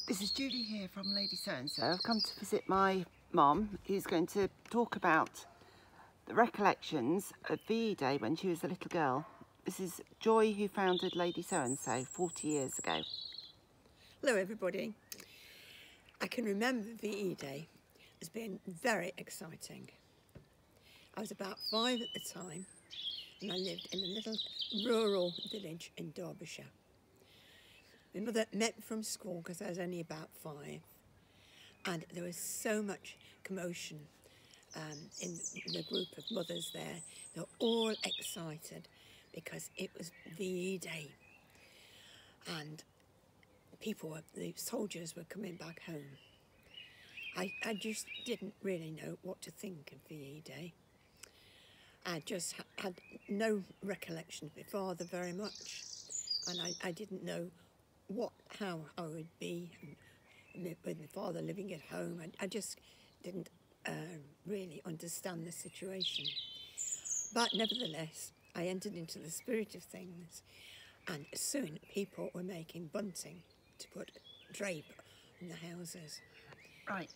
This is Judy here from Lady So-and-so. I've come to visit my mum, who's going to talk about the recollections of VE Day when she was a little girl. This is Joy, who founded Lady So-and-so 40 years ago. Hello everybody. I can remember VE Day as being very exciting. I was about 5 at the time and I lived in a little rural village in Derbyshire. My mother met me from school because I was only about 5, and there was so much commotion in the group of mothers there. They were all excited because it was VE Day and the soldiers were coming back home. I just didn't really know what to think of VE Day. I just had no recollection of my father very much, and I didn't know how I would be with my father living at home. I just didn't really understand the situation. But nevertheless, I entered into the spirit of things, and soon people were making bunting to put drape in the houses. Right,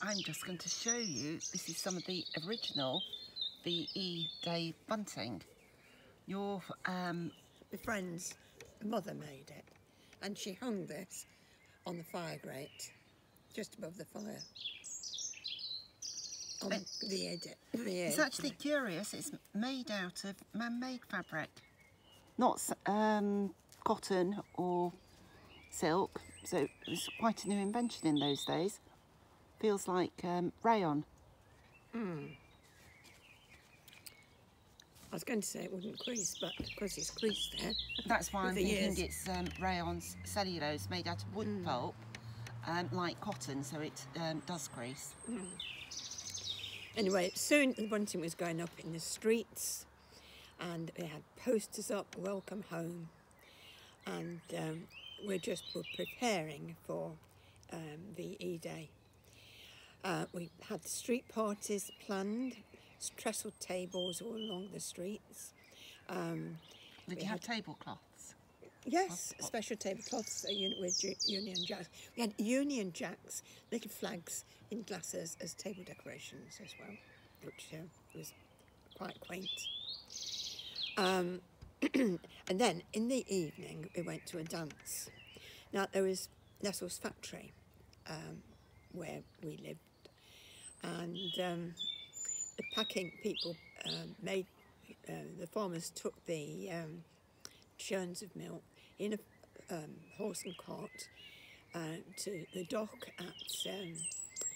I'm just going to show you, this is some of the original VE Day bunting. My friend's mother made it, and she hung this on the fire grate, just above the fire. It's actually curious, it's made out of man-made fabric, not cotton or silk, so it was quite a new invention in those days. Feels like rayon. I was going to say it wouldn't crease, but of course it's creased there. That's why I'm thinking it's rayon cellulose made out of wood pulp, like cotton, so it does crease. Anyway, soon the bunting was going up in the streets, and we had posters up, welcome home, and we're preparing for VE Day. We had street parties planned, trestle tables all along the streets. Did you have tablecloths? Yes, special tablecloths with Union Jacks. We had Union Jacks, little flags in glasses as table decorations as well, which was quite quaint. And then in the evening we went to a dance. Now there was Nestle's factory where we lived, and the packing people the farmers took the churns of milk in a horse and cart to the dock at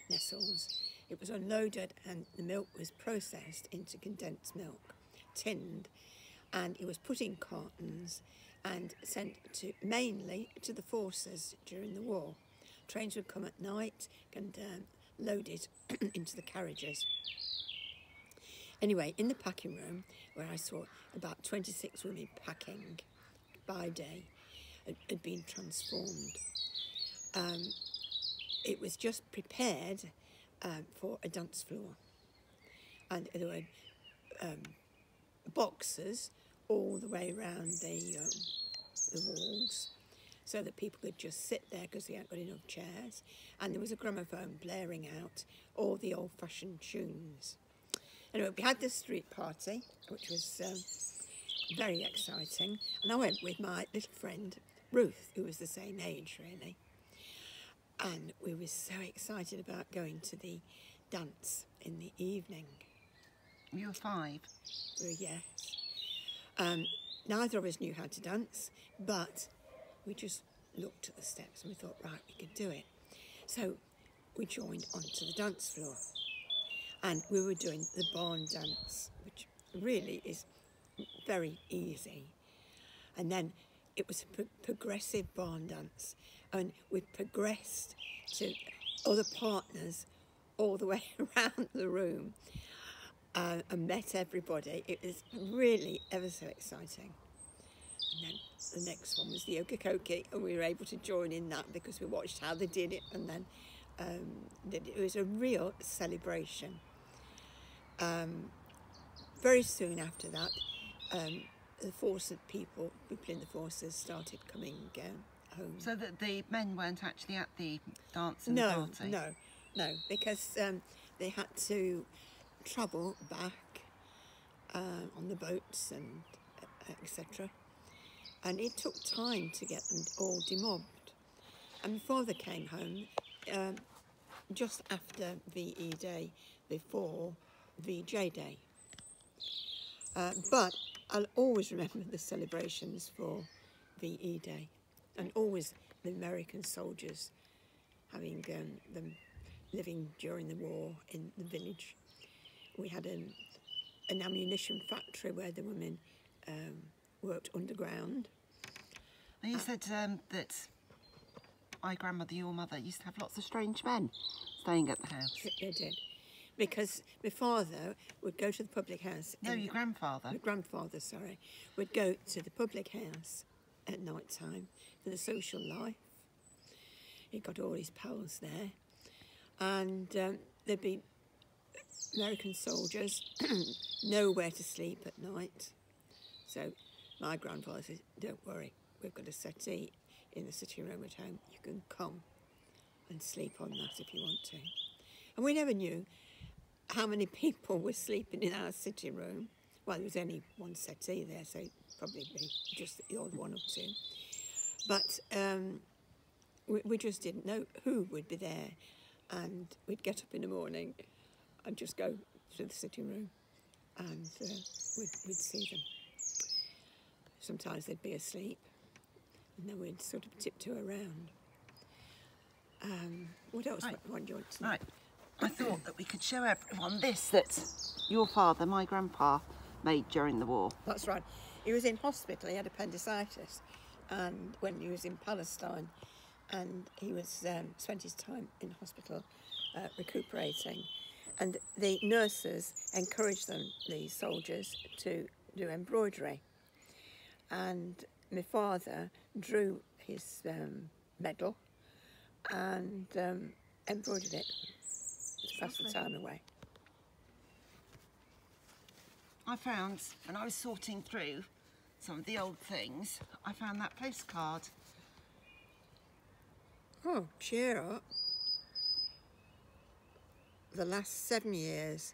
Nestle's. It was unloaded and the milk was processed into condensed milk, tinned, and it was put in cartons and sent mainly to the forces during the war. Trains would come at night and load it into the carriages. Anyway, in the packing room, where I saw about 26 women packing by day, had been transformed. It was just prepared for a dance floor, and there were boxes all the way around the walls, so that people could just sit there because they hadn't got enough chairs, and there was a gramophone blaring out all the old-fashioned tunes. Anyway, we had this street party, which was very exciting, and I went with my little friend Ruth, who was the same age really, and we were so excited about going to the dance in the evening. You were 5? Yes. Neither of us knew how to dance, but we just looked at the steps and we thought, right, we could do it. So we joined onto the dance floor, and we were doing the barn dance, which really is very easy. And then it was a progressive barn dance, and we progressed to other partners all the way around the room and met everybody. It was really ever so exciting. And then the next one was the Okie, and we were able to join in that because we watched how they did it, and then it was a real celebration. Very soon after that, the people in the forces started coming home. So that the men weren't actually at the dance and the party? No, because they had to travel back on the boats and etc. And it took time to get them all demobbed. And my father came home just after VE Day, before VJ Day. But I'll always remember the celebrations for VE Day, and always the American soldiers having them living during the war in the village. We had an ammunition factory where the women worked underground. And you said that my grandmother, your mother, used to have lots of strange men staying at the house. They did. Because my father would go to the public house. No, your grandfather. My grandfather, sorry, would go to the public house at night time for the social life. He got all his pals there. And there'd be American soldiers, nowhere to sleep at night. So my grandfather said, don't worry, we've got a settee in the sitting room at home. You can come and sleep on that if you want to. And we never knew how many people were sleeping in our sitting room. Well, there was only one settee there, so it'd probably be just the odd one or two. But we just didn't know who would be there. And we'd get up in the morning and just go to the sitting room, and we'd see them. Sometimes they'd be asleep, and then we'd sort of tiptoe around. What else? Right. What do you want to know? Right. I thought that we could show everyone this that your father, my grandpa, made during the war. That's right. He was in hospital. He had appendicitis, and when he was in Palestine, and he was spent his time in hospital recuperating, and the nurses encouraged them, the soldiers, to do embroidery. And my father drew his medal and embroidered it to pass the time away. I found, when I was sorting through some of the old things, I found that postcard. Oh, cheer up. The last 7 years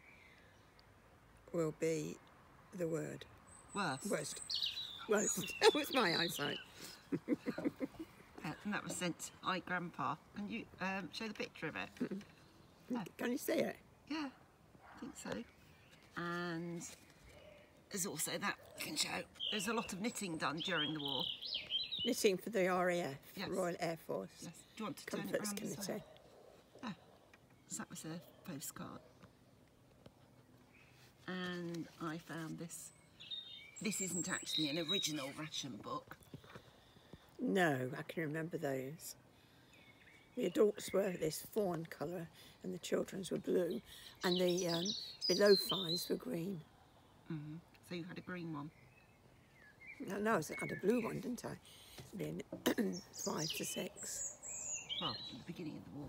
will be the word. Worst. Worst. That was my eyesight. And that was sent to my grandpa. Can you show the picture of it? Yeah. Can you see it? Yeah, I think so. And there's also that can show. There's a lot of knitting done during the war. Knitting for the RAF, Yes. Royal Air Force. Yes. Do you want to turn it Comforts around this way? Committee. Yeah. So that was a postcard. And I found this. This isn't actually an original ration book. No, I can remember those. The adults were this fawn colour and the children's were blue, and the below fives were green. Mm-hmm. So you had a green one. No, I had a blue one, didn't I? Being 5 to 6. Well, at the beginning of the war.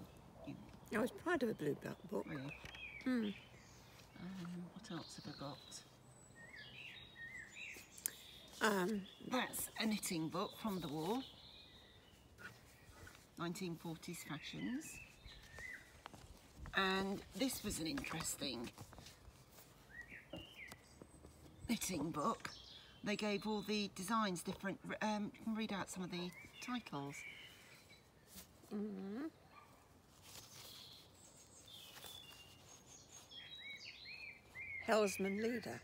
I was proud of a blue book. Were you? Mm. What else have I got? That's a knitting book from the war. 1940s fashions. And this was an interesting knitting book. They gave all the designs different. You can read out some of the titles. Mm-hmm. Hellsman leader.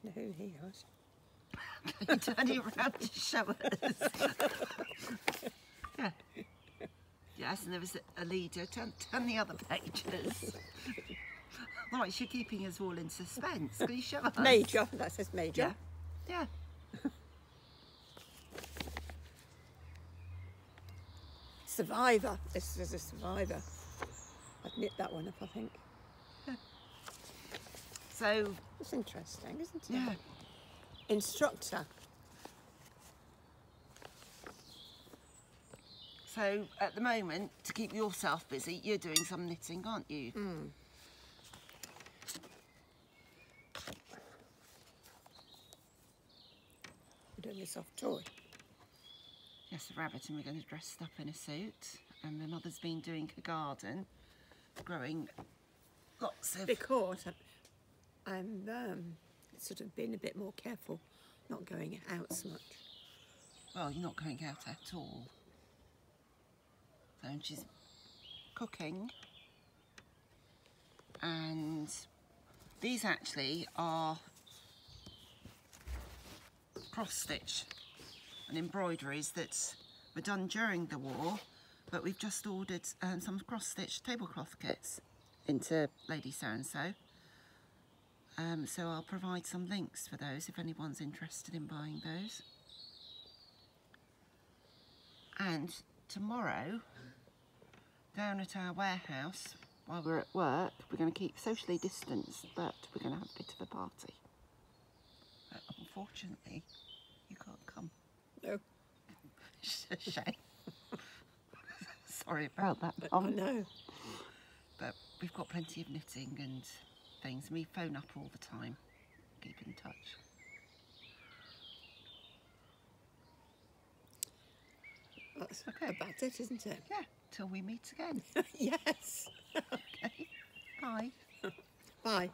Know who he was? Can you turn it around to show us? Yeah. Yes, and there was a leader. Turn the other pages. Right, you're keeping us all in suspense. Can you show us? Major. That says Major. Yeah. Survivor. This is a survivor. I'd knit that one up, I think. Yeah. So it's interesting, isn't it? Yeah. Instructor. So at the moment, to keep yourself busy, you're doing some knitting, aren't you? Mm. We're doing a soft toy. Yes, a rabbit, and we're going to dress up in a suit. And my mother's been doing her garden, growing lots of... Because I'm sort of being a bit more careful, not going out so much. Well, you're not going out at all. So she's cooking. And these actually are cross-stitch and embroideries that were done during the war, but we've just ordered some cross-stitch tablecloth kits into Lady So-and-so. So I'll provide some links for those if anyone's interested in buying those. And tomorrow, down at our warehouse, while we're at work, we're going to keep socially distanced, but we're going to have a bit of a party. But unfortunately, you can't come. No. It's a shame. Sorry about that, Mum. No. But we've got plenty of knitting and things. We phone up all the time, keep in touch. That's okay. About it, isn't it? Yeah, till we meet again. Yes. Okay. Bye. Bye.